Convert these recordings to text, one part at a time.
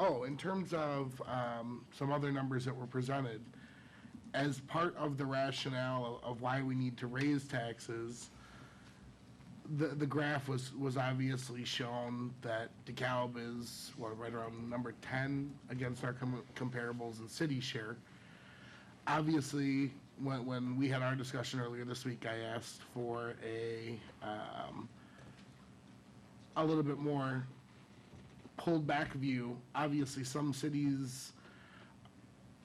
Oh, in terms of some other numbers that were presented, as part of the rationale of why we need to raise taxes, the graph was obviously shown that DeKalb is, right around number 10 against our comparables in city share. Obviously, when we had our discussion earlier this week, I asked for a little bit more pulled back view. Obviously, some cities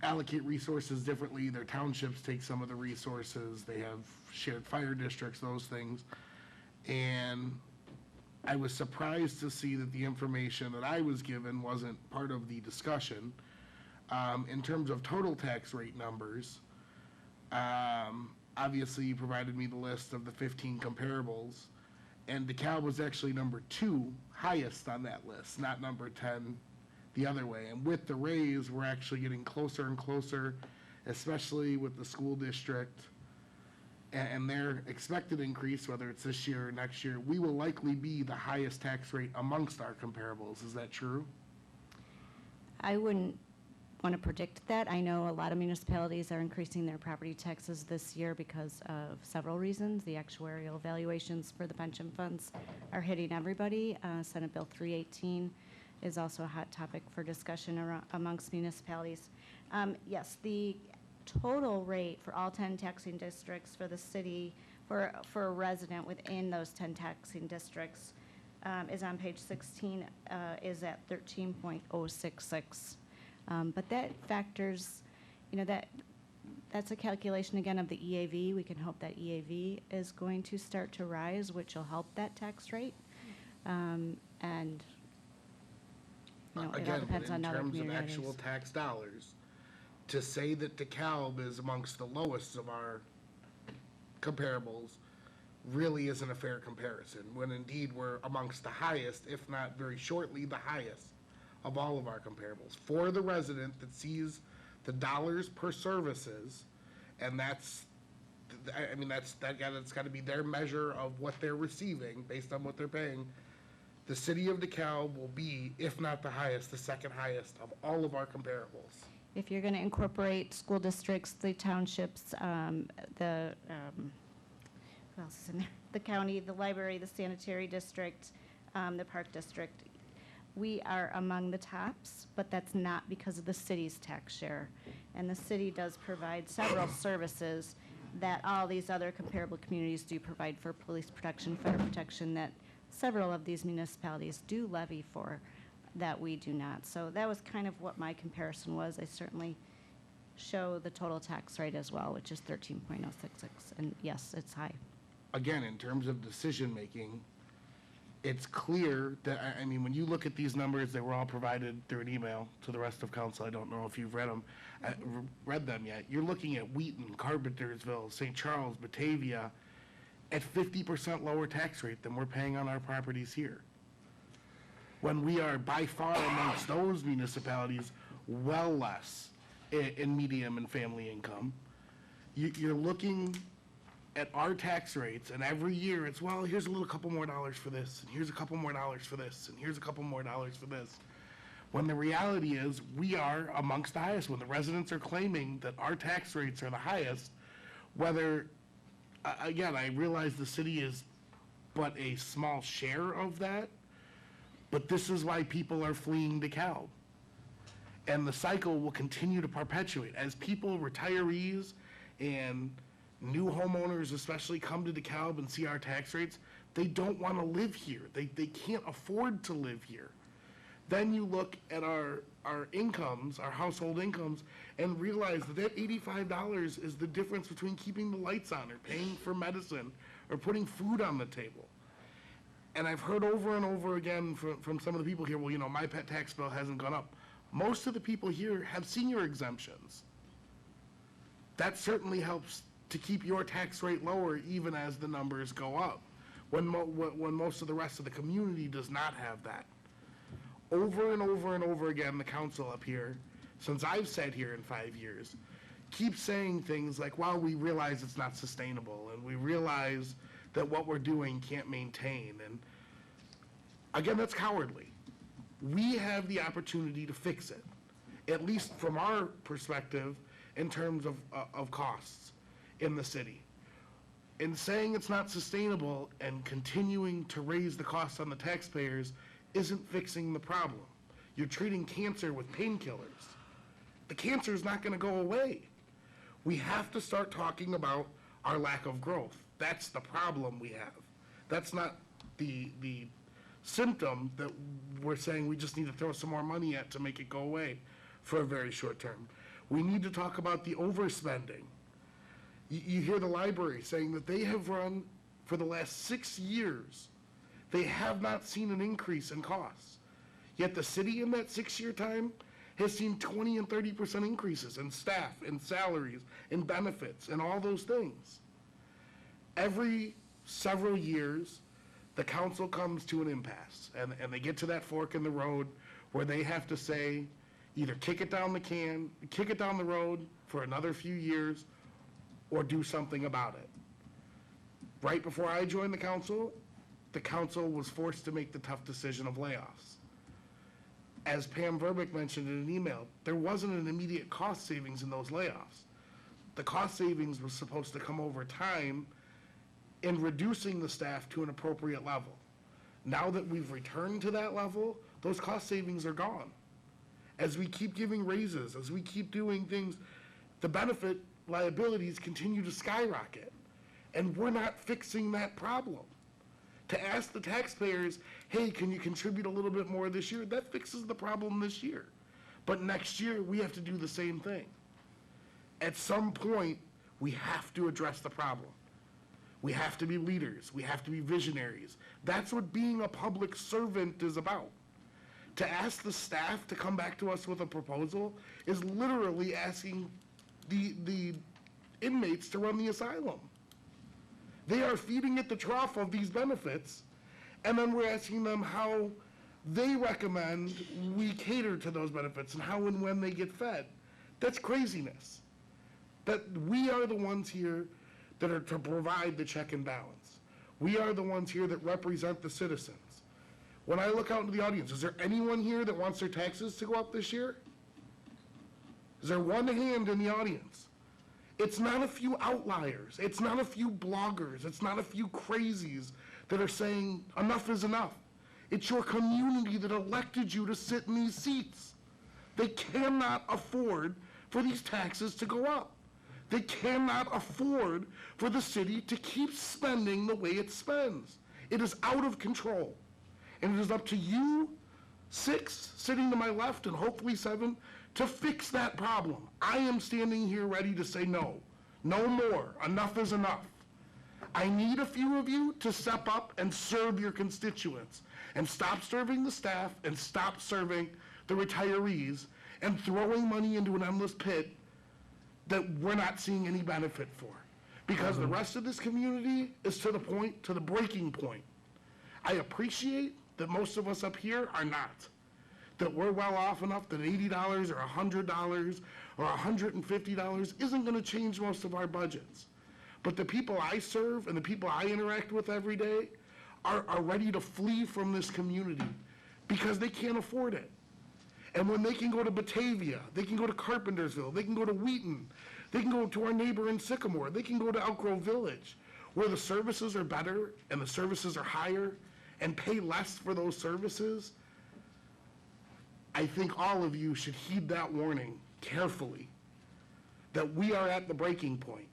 allocate resources differently. Their townships take some of the resources. They have shared fire districts, those things. And I was surprised to see that the information that I was given wasn't part of the discussion. In terms of total tax rate numbers, obviously you provided me the list of the 15 comparables, and DeKalb was actually number 2 highest on that list, not number 10 the other way. And with the raise, we're actually getting closer and closer, especially with the school district and their expected increase, whether it's this year or next year. We will likely be the highest tax rate amongst our comparables. Is that true? I wouldn't want to predict that. I know a lot of municipalities are increasing their property taxes this year because of several reasons. The actuarial valuations for the pension funds are hitting everybody. Senate Bill 318 is also a hot topic for discussion amongst municipalities. Yes, the total rate for all 10 taxing districts for the city, for a resident within those 10 taxing districts, is on page 16, is at 13.066. But that factors, that's a calculation again of the EAV. We can hope that EAV is going to start to rise, which will help that tax rate. And it all depends on other communities. In terms of actual tax dollars, to say that DeKalb is amongst the lowest of our comparables really isn't a fair comparison, when indeed we're amongst the highest, if not very shortly the highest of all of our comparables. For the resident that sees the dollars per services, and that's got to be their measure of what they're receiving based on what they're paying. The city of DeKalb will be, if not the highest, the second highest of all of our comparables. If you're going to incorporate school districts, the townships, who else is in there? The county, the library, the sanitary district, the park district, we are among the tops, but that's not because of the city's tax share. And the city does provide several services that all these other comparable communities do provide for police protection, fire protection, that several of these municipalities do levy for, that we do not. So that was kind of what my comparison was. I certainly show the total tax rate as well, which is 13.066, and yes, it's high. Again, in terms of decision-making, it's clear that, when you look at these numbers, they were all provided through an email to the rest of council. I don't know if you've read them yet. You're looking at Wheaton, Carpentersville, St. Charles, Batavia, at 50% lower tax rate than we're paying on our properties here, when we are by far amongst those municipalities well less in medium and family income. You're looking at our tax rates, and every year it's, well, here's a little couple more dollars for this, and here's a couple more dollars for this, and here's a couple more dollars for this. When the reality is we are amongst the highest. When the residents are claiming that our tax rates are the highest, whether, again, I realize the city is but a small share of that, but this is why people are fleeing DeKalb. And the cycle will continue to perpetuate. As people, retirees, and new homeowners especially come to DeKalb and see our tax rates, they don't want to live here. They can't afford to live here. Then you look at our incomes, our household incomes, and realize that $85 is the difference between keeping the lights on or paying for medicine or putting food on the table. And I've heard over and over again from some of the people here, well, my pet tax bill hasn't gone up. Most of the people here have senior exemptions. That certainly helps to keep your tax rate lower even as the numbers go up, when most of the rest of the community does not have that. Over and over and over again, the council up here, since I've sat here in 5 years, keeps saying things like, well, we realize it's not sustainable, and we realize that what we're doing can't maintain. And again, that's cowardly. we have the opportunity to fix it, at least from our perspective, in terms of costs in the city. In saying it's not sustainable and continuing to raise the costs on the taxpayers isn't fixing the problem. You're treating cancer with painkillers. The cancer is not gonna go away. We have to start talking about our lack of growth. That's the problem we have. That's not the symptom that we're saying we just need to throw some more money at to make it go away for a very short term. We need to talk about the overspending. You hear the library saying that they have run for the last 6 years. They have not seen an increase in costs. Yet the city in that 6-year time has seen 20 and 30% increases in staff, in salaries, in benefits, and all those things. Every several years, the council comes to an impasse, and they get to that fork in the road where they have to say, either kick it down the road for another few years, or do something about it. Right before I joined the council was forced to make the tough decision of layoffs. As Pam Verbeek mentioned in an email, there wasn't an immediate cost savings in those layoffs. The cost savings was supposed to come over time in reducing the staff to an appropriate level. Now that we've returned to that level, those cost savings are gone. As we keep giving raises, as we keep doing things, the benefit liabilities continue to skyrocket. And we're not fixing that problem. To ask the taxpayers, hey, can you contribute a little bit more this year? That fixes the problem this year. But next year, we have to do the same thing. At some point, we have to address the problem. We have to be leaders. We have to be visionaries. That's what being a public servant is about. To ask the staff to come back to us with a proposal is literally asking the inmates to run the asylum. They are feeding at the trough of these benefits, and then we're asking them how they recommend we cater to those benefits and how and when they get fed. That's craziness. That we are the ones here that are to provide the check and balance. We are the ones here that represent the citizens. When I look out into the audience, is there anyone here that wants their taxes to go up this year? Is there one hand in the audience? It's not a few outliers. It's not a few bloggers. It's not a few crazies that are saying enough is enough. It's your community that elected you to sit in these seats. They cannot afford for these taxes to go up. They cannot afford for the city to keep spending the way it spends. It is out of control. And it is up to you, 6 sitting to my left and hopefully 7, to fix that problem. I am standing here ready to say no. No more. Enough is enough. I need a few of you to step up and serve your constituents and stop serving the staff and stop serving the retirees and throwing money into an endless pit that we're not seeing any benefit for. Because the rest of this community is to the breaking point. I appreciate that most of us up here are not. That we're well off enough that $80 or $100 or $150 isn't gonna change most of our budgets. But the people I serve and the people I interact with every day are ready to flee from this community because they can't afford it. And when they can go to Batavia, they can go to Carpentersville, they can go to Wheaton, they can go to our neighbor in Sycamore, they can go to Elk Grove Village, where the services are better and the services are higher and pay less for those services, I think all of you should heed that warning carefully, that we are at the breaking point,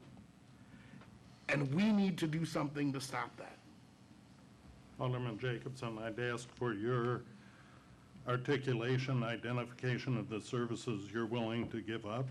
and we need to do something to stop that. Alderman Jacobson, I'd ask for your articulation, identification of the services you're willing to give up.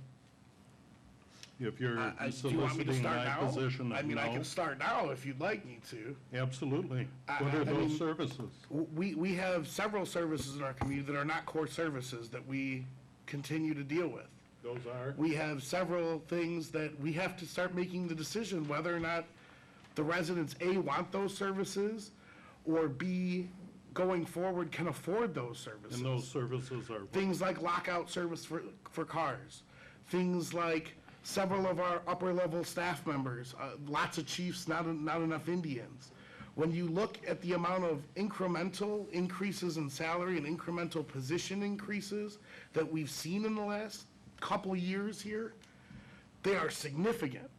If you're Do you want me to soliciting start my now? position I of mean, I no, can start now if you'd like me to. absolutely. What are I those mean, services? We have several services in our community that are not core services that we continue to deal with. Those are? We have several things that we have to start making the decision whether or not the residents, A, want those services, or B, going forward, can afford those services. And those services are what? Things like lockout service for cars. Things like several of our upper level staff members, lots of chiefs, not enough Indians. When you look at the amount of incremental increases in salary and incremental position increases that we've seen in the last couple years here, they are significant.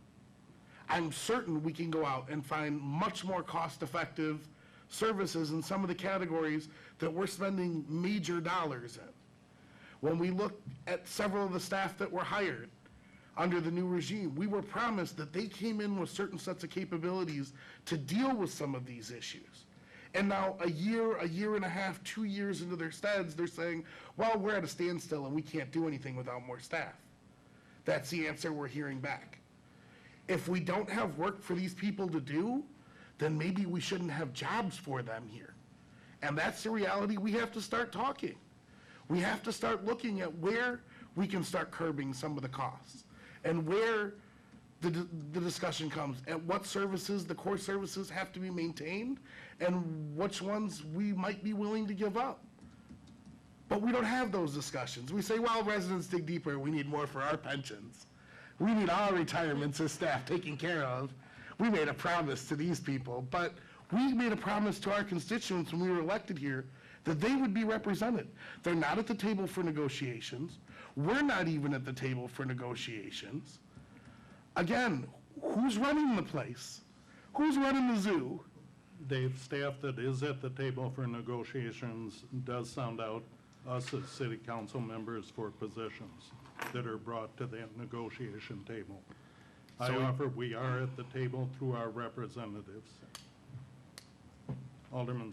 I'm certain we can go out and find much more cost-effective services in some of the categories that we're spending major dollars in. When we look at several of the staff that were hired under the new regime, we were promised that they came in with certain sets of capabilities to deal with some of these issues. And now a year and a half, 2 years into their steads, they're saying, well, we're at a standstill and we can't do anything without more staff. That's the answer we're hearing back. If we don't have work for these people to do, then maybe we shouldn't have jobs for them here. And that's the reality we have to start talking. We have to start looking at where we can start curbing some of the costs and where the discussion comes, at what services, the core services have to be maintained and which ones we might be willing to give up. But we don't have those discussions. We say, well, residents dig deeper, we need more for our pensions. We need our retirements as staff taken care of. We made a promise to these people, but we made a promise to our constituents when we were elected here that they would be represented. They're not at the table for negotiations. We're not even at the table for negotiations. Again, who's running the place? Who's running the zoo? Dave, staff that is at the table for negotiations does sound out us as city council members for positions that are brought to that negotiation table. I So- offer we are at the table through our representatives. Alderman